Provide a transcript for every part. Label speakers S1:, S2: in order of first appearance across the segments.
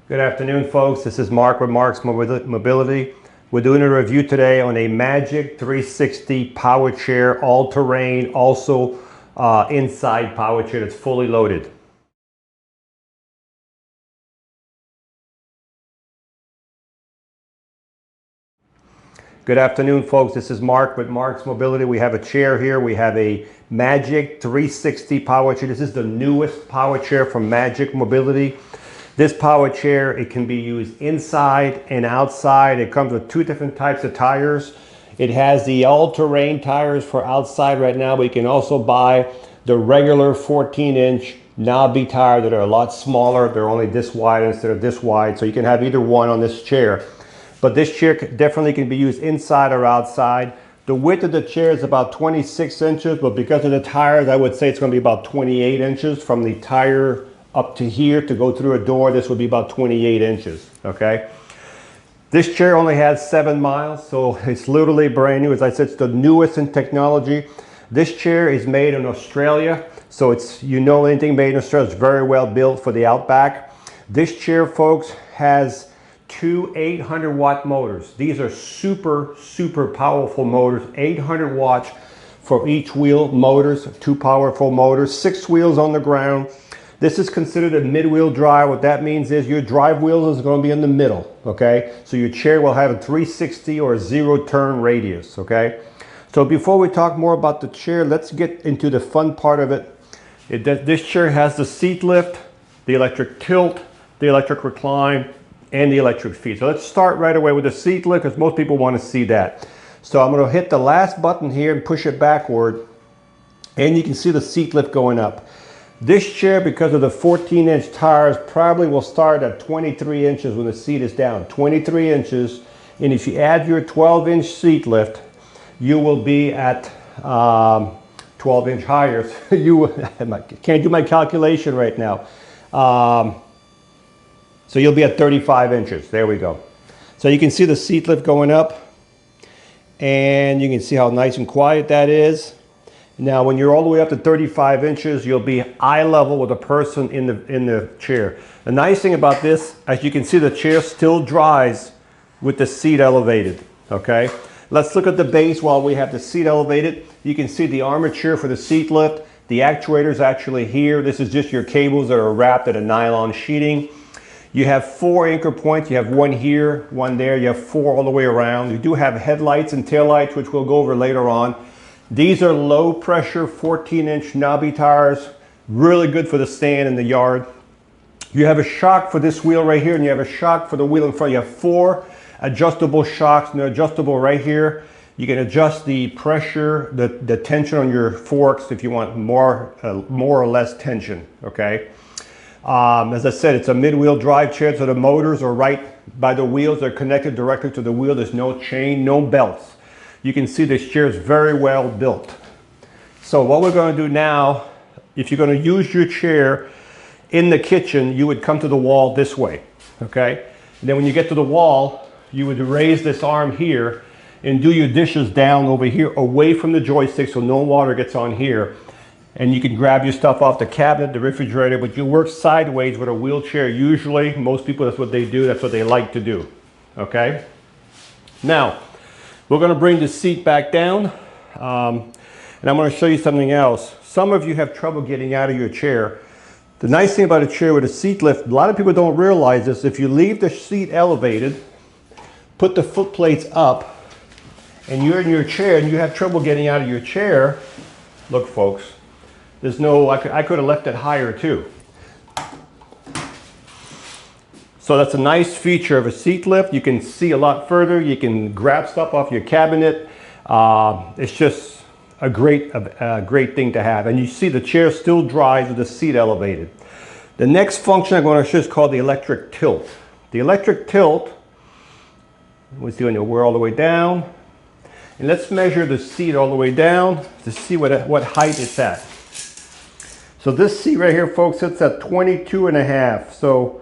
S1: Good afternoon, folks. This is Marc with Marcs Mobility. We're doing a review today on a Magic 360 power chair, all-terrain, also inside power chair that's fully loaded. Good afternoon, folks. This is Marc with Marcs Mobility. We have a chair here. We have a Magic 360 power chair. This is the newest power chair from Magic Mobility. This power chair, it can be used inside and outside. It comes with two different types of tires. It has the all-terrain tires for outside right now, but you can also buy the regular 14-inch knobby tire that are a lot smaller. They're only this wide instead of this wide, so you can have either one on this chair. But this chair definitely can be used inside or outside. The width of the chair is about 26 inches, but because of the tires, I would say it's going to be about 28 inches from the tire up to here to go through a door. This would be about 28 inches, okay? This chair only has 7 miles, so it's literally brand new. As I said, it's the newest in technology. This chair is made in Australia, so it's, anything made in Australia is very well built for the outback. This chair, folks, has two 800-watt motors. These are super powerful motors, 800 watts for each wheel motors, two powerful motors, 6 wheels on the ground. This is considered a mid-wheel drive. What that means is your drive wheels is going to be in the middle, okay? So your chair will have a 360 or a 0-turn radius, okay? So before we talk more about the chair, let's get into the fun part of it. This chair has the seat lift, the electric tilt, the electric recline, and the electric feet. So let's start right away with the seat lift because most people want to see that. So I'm going to hit the last button here and push it backward, and you can see the seat lift going up. This chair, because of the 14-inch tires, probably will start at 23 inches when the seat is down. 23 inches. And if you add your 12-inch seat lift, you will be at 12-inch higher. I can't do my calculation right now. So you'll be at 35 inches. There we go. So you can see the seat lift going up. And you can see how nice and quiet that is. Now, when you're all the way up to 35 inches, you'll be eye level with a person in the chair. The nice thing about this, as you can see, the chair still dries with the seat elevated, okay? Let's look at the base while we have the seat elevated. You can see the armature for the seat lift. The actuator is actually here. This is just your cables that are wrapped in a nylon sheeting. You have 4 anchor points. You have one here, one there. You have 4 all the way around. You do have headlights and taillights, which we'll go over later on. These are low pressure 14-inch knobby tires, really good for the stand in the yard. You have a shock for this wheel right here, and you have a shock for the wheel in front. You have 4 adjustable shocks, and they're adjustable right here. You can adjust the pressure, the tension on your forks if you want more or less tension, okay? As I said, it's a mid-wheel drive chair, so the motors are right by the wheels. They're connected directly to the wheel. There's no chain, no belts. You can see this chair is very well built. So what we're going to do now, if you're going to use your chair in the kitchen, you would come to the wall this way, okay? And then when you get to the wall, you would raise this arm here and do your dishes down over here, away from the joystick so no water gets on here. And you can grab your stuff off the cabinet, the refrigerator, but you work sideways with a wheelchair. Usually, most people, that's what they do. That's what they like to do, okay? Now, we're going to bring the seat back down, and I'm going to show you something else. Some of you have trouble getting out of your chair. The nice thing about a chair with a seat lift, a lot of people don't realize this, if you leave the seat elevated, put the foot plates up, and you're in your chair and you have trouble getting out of your chair, look folks, there's no, I could have left it higher too. So that's a nice feature of a seat lift. You can see a lot further. You can grab stuff off your cabinet. It's just a great thing to have. And you see the chair still dries with the seat elevated. The next function I'm going to show is called the electric tilt. The electric tilt, we're doing it, we're all the way down. And let's measure the seat all the way down to see what height it's at. So this seat right here, folks, sits at 22.5. So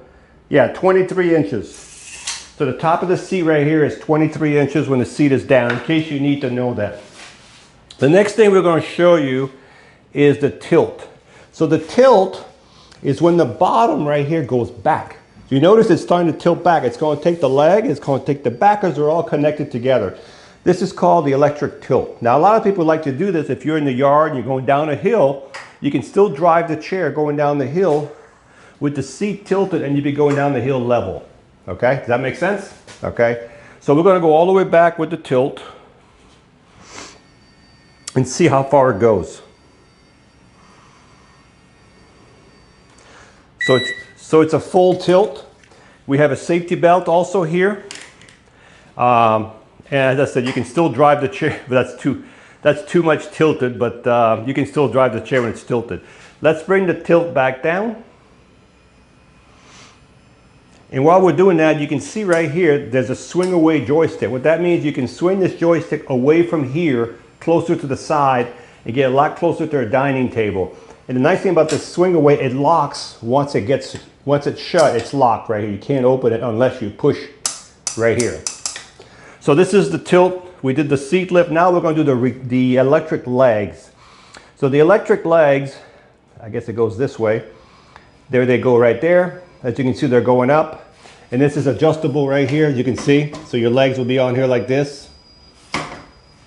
S1: yeah, 23 inches. So the top of the seat right here is 23 inches when the seat is down, in case you need to know that. The next thing we're going to show you is the tilt. So the tilt is when the bottom right here goes back. You notice it's starting to tilt back. It's going to take the leg, it's going to take the back, because they're all connected together. This is called the electric tilt. Now, a lot of people like to do this. If you're in the yard and you're going down a hill, you can still drive the chair going down the hill with the seat tilted, and you'd be going down the hill level. Okay, does that make sense? Okay, so we're going to go all the way back with the tilt and see how far it goes. So it's a full tilt. We have a safety belt also here. And as I said, you can still drive the chair, but that's too much tilted, but you can still drive the chair when it's tilted. Let's bring the tilt back down. And while we're doing that, you can see right here, there's a swing away joystick. What that means, you can swing this joystick away from here, closer to the side, and get a lot closer to a dining table. And the nice thing about this swing away, it locks once it's shut, it's locked right here. You can't open it unless you push right here. So this is the tilt. We did the seat lift. Now we're going to do the electric legs. So the electric legs, I guess it goes this way. There they go right there. As you can see, they're going up. And this is adjustable right here, as you can see. So your legs will be on here like this.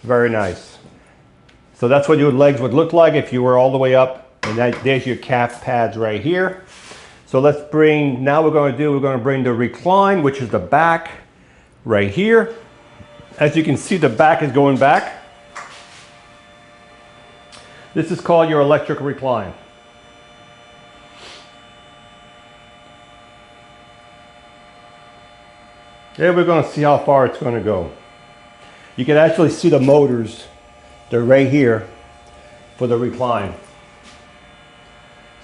S1: Very nice. So that's what your legs would look like if you were all the way up. And there's your calf pads right here. So let's bring, now we're going to bring the recline, which is the back right here. As you can see, the back is going back. This is called your electric recline. There we're going to see how far it's going to go. You can actually see the motors. They're right here for the recline.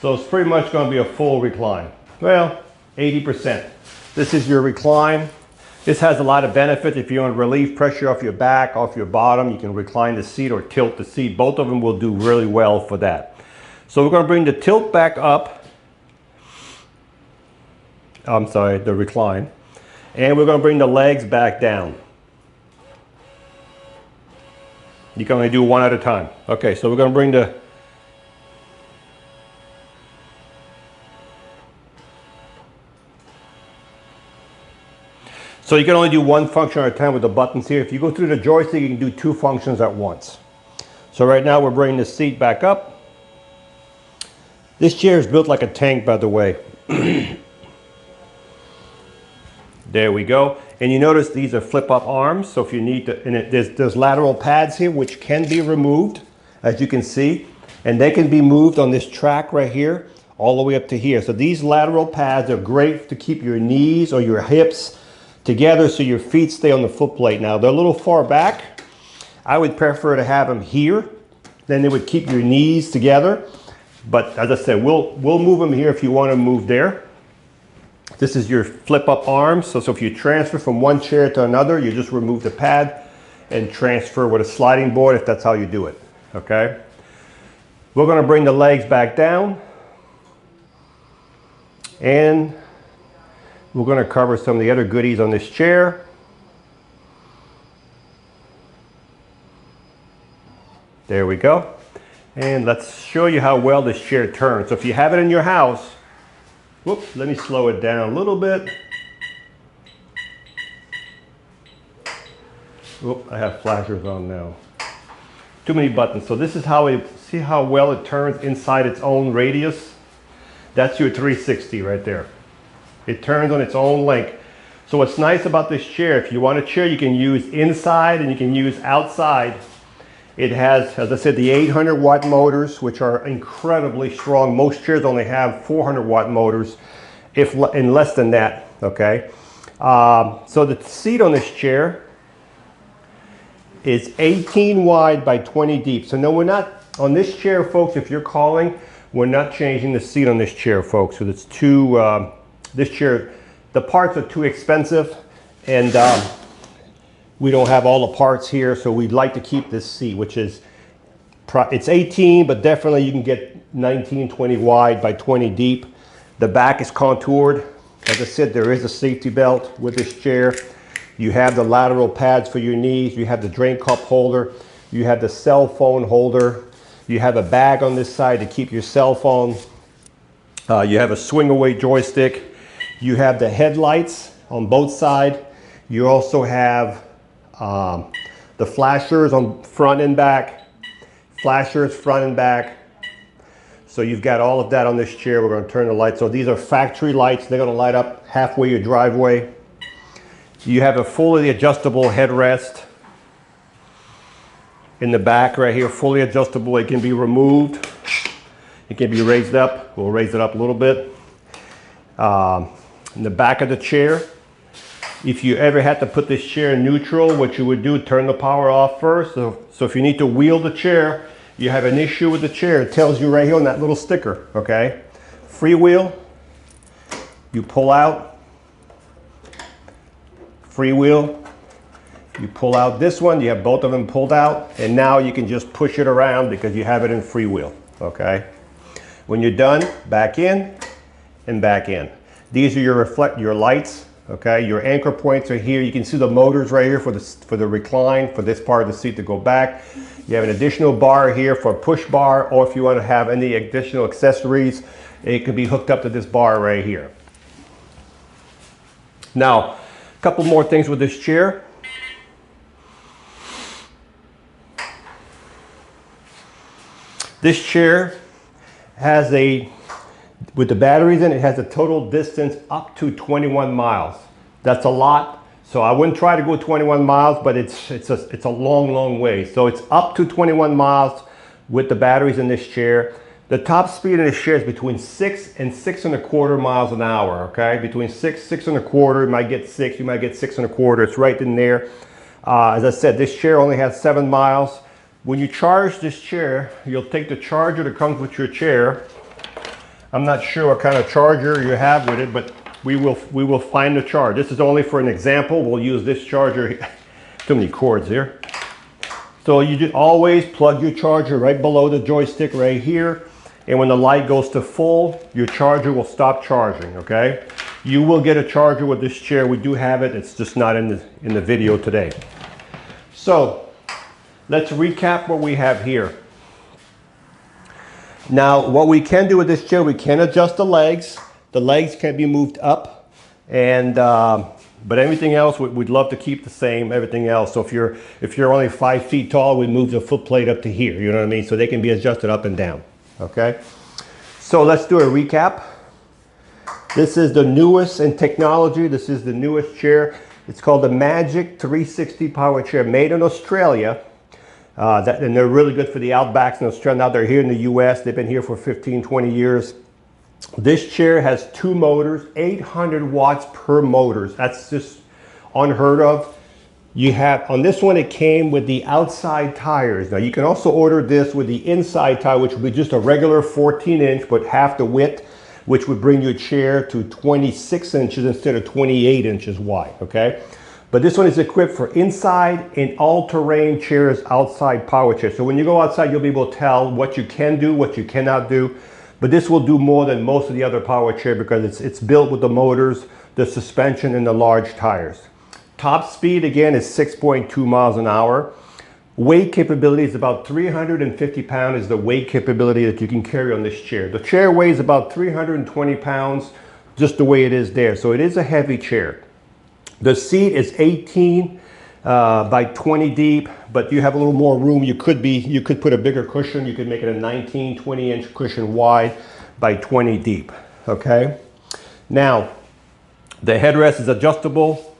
S1: So it's pretty much going to be a full recline. Well, 80%. This is your recline. This has a lot of benefits. If you want to relieve pressure off your back, off your bottom, you can recline the seat or tilt the seat. Both of them will do really well for that. So we're going to bring the tilt back up. I'm sorry, the recline. And we're going to bring the legs back down. You can only do one at a time. Okay, so we're going to bring the... So you can only do one function at a time with the buttons here. If you go through the joystick, you can do two functions at once. So right now we're bringing the seat back up. This chair is built like a tank, by the way. There we go. And you notice these are flip-up arms. So if you need to, and there's lateral pads here which can be removed, as you can see. And they can be moved on this track right here, all the way up to here. So these lateral pads are great to keep your knees or your hips together so your feet stay on the foot plate. Now they're a little far back. I would prefer to have them here. Then they would keep your knees together. But as I said, we'll move them here if you want to move there. This is your flip-up arms. So if you transfer from one chair to another, you just remove the pad and transfer with a sliding board if that's how you do it. Okay? We're going to bring the legs back down. And we're going to cover some of the other goodies on this chair. There we go. And let's show you how well this chair turns. So if you have it in your house, whoops, let me slow it down a little bit. Whoop, I have flashers on now. Too many buttons. So this is how see how well it turns inside its own radius. That's your 360 right there. It turns on its own length. So what's nice about this chair, if you want a chair you can use inside and you can use outside. It has, as I said, the 800 watt motors, which are incredibly strong. Most chairs only have 400 watt motors, in less than that, okay? So the seat on this chair is 18 wide by 20 deep. So no, we're not, on this chair, folks, if you're calling, we're not changing the seat on this chair, folks, because it's too, this chair, the parts are too expensive, and we don't have all the parts here, so we'd like to keep this seat, which is, it's 18, but definitely you can get 19, 20 wide by 20 deep. The back is contoured. As I said, there is a safety belt with this chair. You have the lateral pads for your knees. You have the drain cup holder. You have the cell phone holder. You have a bag on this side to keep your cell phone. You have a swing away joystick. You have the headlights on both sides. You also have the flashers on front and back, flashers front and back. So you've got all of that on this chair. We're going to turn the lights. So these are factory lights. They're going to light up halfway your driveway. You have a fully adjustable headrest in the back right here, fully adjustable. It can be removed. It can be raised up. We'll raise it up a little bit. In the back of the chair, if you ever had to put this chair in neutral, what you would do, turn the power off first. So if you need to wheel the chair, you have an issue with the chair, it tells you right here on that little sticker, okay? Freewheel, you pull out. Freewheel, you pull out this one, you have both of them pulled out, and now you can just push it around because you have it in freewheel, okay? When you're done, back in and back in. These are your lights, okay? Your anchor points are here. You can see the motors right here for the recline, for this part of the seat to go back. You have an additional bar here for a push bar, or if you want to have any additional accessories, it can be hooked up to this bar right here. Now, a couple more things with this chair. This chair has with the batteries in it, has a total distance up to 21 miles. That's a lot. So I wouldn't try to go 21 miles, but it's a long way. So it's up to 21 miles with the batteries in this chair. The top speed in this chair is between 6 and 6.25 miles an hour, okay? Between 6.25, you might get 6, you might get 6.25. It's right in there. As I said, this chair only has 7 miles. When you charge this chair, you'll take the charger that comes with your chair. I'm not sure what kind of charger you have with it, but we will find the charge. This is only for an example. We'll use this charger. Too many cords here. So you just always plug your charger right below the joystick right here. And when the light goes to full, your charger will stop charging, okay? You will get a charger with this chair. We do have it. It's just not in the video today. So let's recap what we have here. Now, what we can do with this chair, we can adjust the legs. The legs can be moved up, and but everything else we'd love to keep the same. Everything else. So if you're only 5 feet tall, we move the foot plate up to here. You know what I mean? So they can be adjusted up and down. Okay. So let's do a recap. This is the newest in technology. This is the newest chair. It's called the Magic 360 Power Chair, made in Australia. And they're really good for the outbacks in Australia. Now they're here in the US. They've been here for 15, 20 years. This chair has 2 motors, 800 watts per motor. That's just unheard of. You have, on this one, it came with the outside tires. Now you can also order this with the inside tire, which would be just a regular 14-inch, but half the width, which would bring your chair to 26 inches instead of 28 inches wide, okay? But this one is equipped for inside and all-terrain chairs, outside power chairs. So when you go outside, you'll be able to tell what you can do, what you cannot do. But this will do more than most of the other power chair because it's built with the motors, the suspension, and the large tires. Top speed, again, is 6.2 miles an hour. Weight capability is about 350 pounds is the weight capability that you can carry on this chair. The chair weighs about 320 pounds, just the way it is there. So it is a heavy chair. The seat is 18 by 20 deep, but you have a little more room. You could put a bigger cushion. You could make it a 19, 20-inch cushion wide by 20 deep, okay? Now, the headrest is adjustable.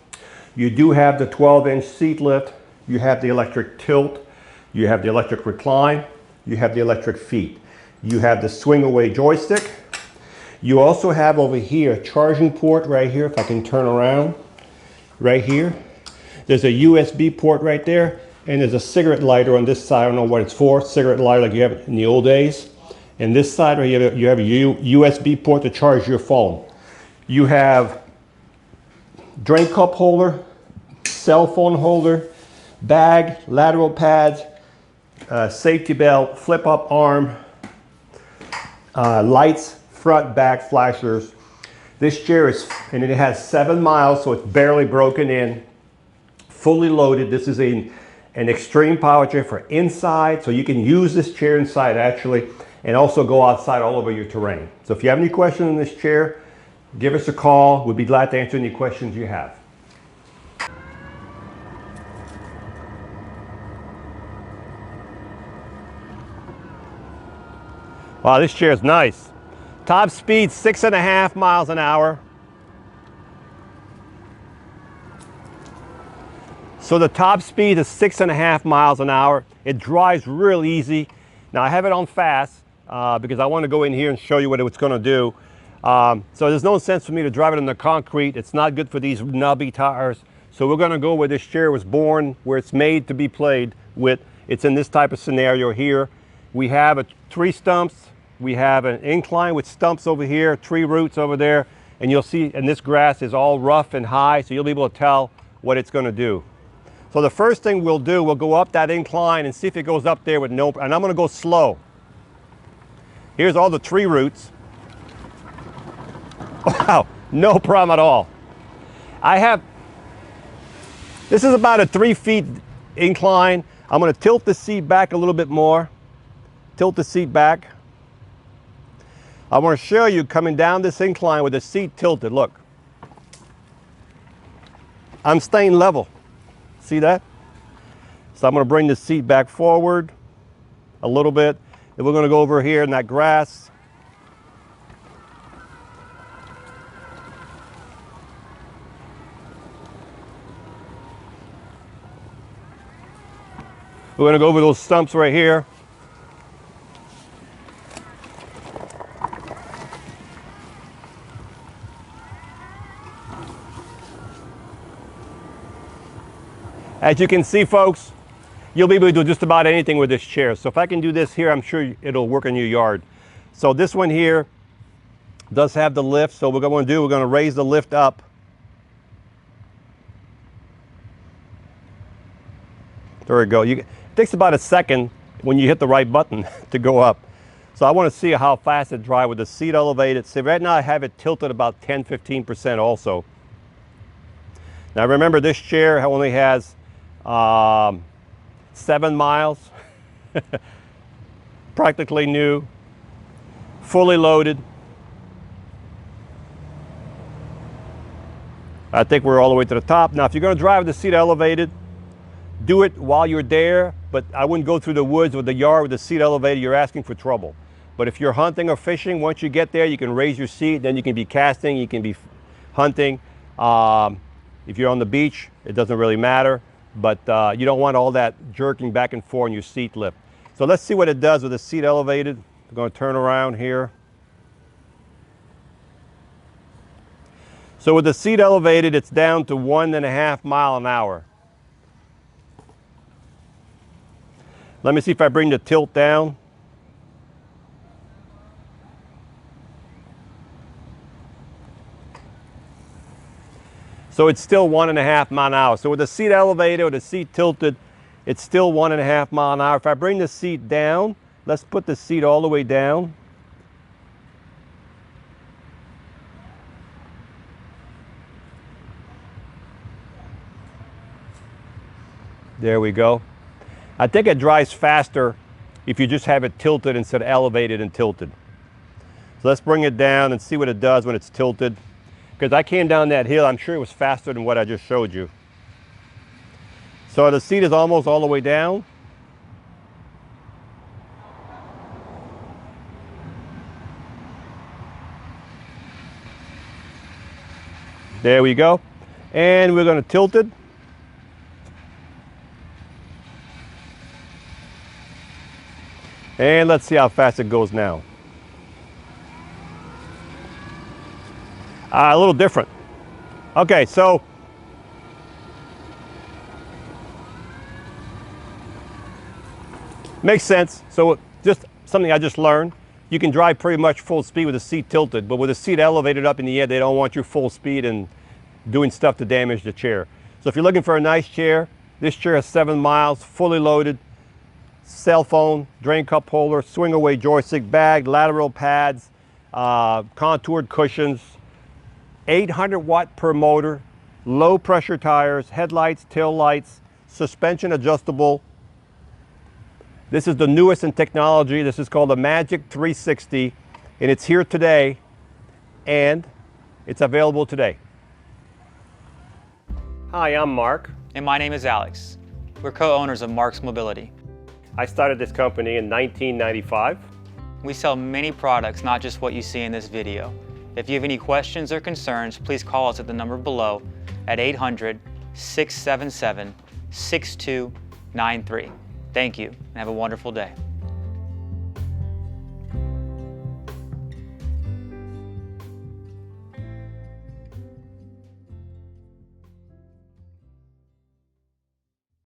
S1: You do have the 12-inch seat lift. You have the electric tilt. You have the electric recline. You have the electric feet. You have the swing away joystick. You also have over here a charging port right here, if I can turn around. Right here, there's a USB port right there, and there's a cigarette lighter on this side. I don't know what it's for, cigarette lighter like you have in the old days. And this side right here, you have a USB port to charge your phone. You have drink cup holder, cell phone holder, bag, lateral pads, safety belt, flip up arm, lights, front, back, flashers. This chair and it has 7 miles, so it's barely broken in, fully loaded. This is an extreme power chair for inside, so you can use this chair inside actually, and also go outside all over your terrain. So if you have any questions on this chair, give us a call. We'll be glad to answer any questions you have. Wow, this chair is nice. Top speed 6.5 miles an hour. So the top speed is 6.5 miles an hour. It drives real easy. Now I have it on fast because I want to go in here and show you what it's going to do. So there's no sense for me to drive it in the concrete. It's not good for these knobby tires. So we're going to go where this chair was born, where it's made to be played with. It's in this type of scenario here. We have tree stumps. We have an incline with stumps over here, tree roots over there. And you'll see, and this grass is all rough and high, so you'll be able to tell what it's going to do. So the first thing we'll do, we'll go up that incline and see if it goes up there with no, and I'm going to go slow. Here's all the tree roots. Wow, no problem at all. This is about a 3 feet incline. I'm going to tilt the seat back a little bit more. Tilt the seat back. I want to show you coming down this incline with the seat tilted. Look, I'm staying level. See that? So I'm going to bring the seat back forward a little bit. Then we're going to go over here in that grass. We're going to go over those stumps right here. As you can see, folks, you'll be able to do just about anything with this chair. So if I can do this here, I'm sure it'll work in your yard. So this one here does have the lift. So what we're going to do, we're going to raise the lift up. There we go. It takes about a second when you hit the right button to go up. So I want to see how fast it drives with the seat elevated. See, right now I have it tilted about 10–15% also. Now remember, this chair only has 7 miles, practically new, fully loaded. I think we're all the way to the top. Now, if you're going to drive with the seat elevated, do it while you're there, but I wouldn't go through the woods with the yard with the seat elevated. You're asking for trouble. But if you're hunting or fishing, once you get there, you can raise your seat. Then you can be casting, you can be hunting. If you're on the beach, it doesn't really matter. But you don't want all that jerking back and forth in your seat lift. So let's see what it does with the seat elevated. We're going to turn around here. So with the seat elevated, it's down to 1.5 miles an hour. Let me see if I bring the tilt down. So it's still 1.5 miles an hour. So with the seat elevated or the seat tilted, it's still 1.5 miles an hour. If I bring the seat down, let's put the seat all the way down. There we go. I think it drives faster if you just have it tilted instead of elevated and tilted. So let's bring it down and see what it does when it's tilted. Because I came down that hill, I'm sure it was faster than what I just showed you. So the seat is almost all the way down. There we go. And we're going to tilt it. And let's see how fast it goes now. A little different. Okay, so makes sense. So just something I just learned. You can drive pretty much full speed with the seat tilted, but with the seat elevated up in the air, they don't want you full speed and doing stuff to damage the chair. So if you're looking for a nice chair, this chair has 7 miles, fully loaded, cell phone, drain cup holder, swing away joystick, bag, lateral pads, contoured cushions, 800 watt per motor, low pressure tires, headlights, tail lights, suspension adjustable. This is the newest in technology. This is called the Magic 360, and it's here today. And It's available today. Hi, I'm Marc.
S2: And my name is Alex. We're co-owners of Marcs Mobility.
S1: I started this company in 1995.
S2: We sell many products, not just what you see in this video. If you have any questions or concerns, please call us at the number below at 800-677-6293. Thank you, and have a wonderful day.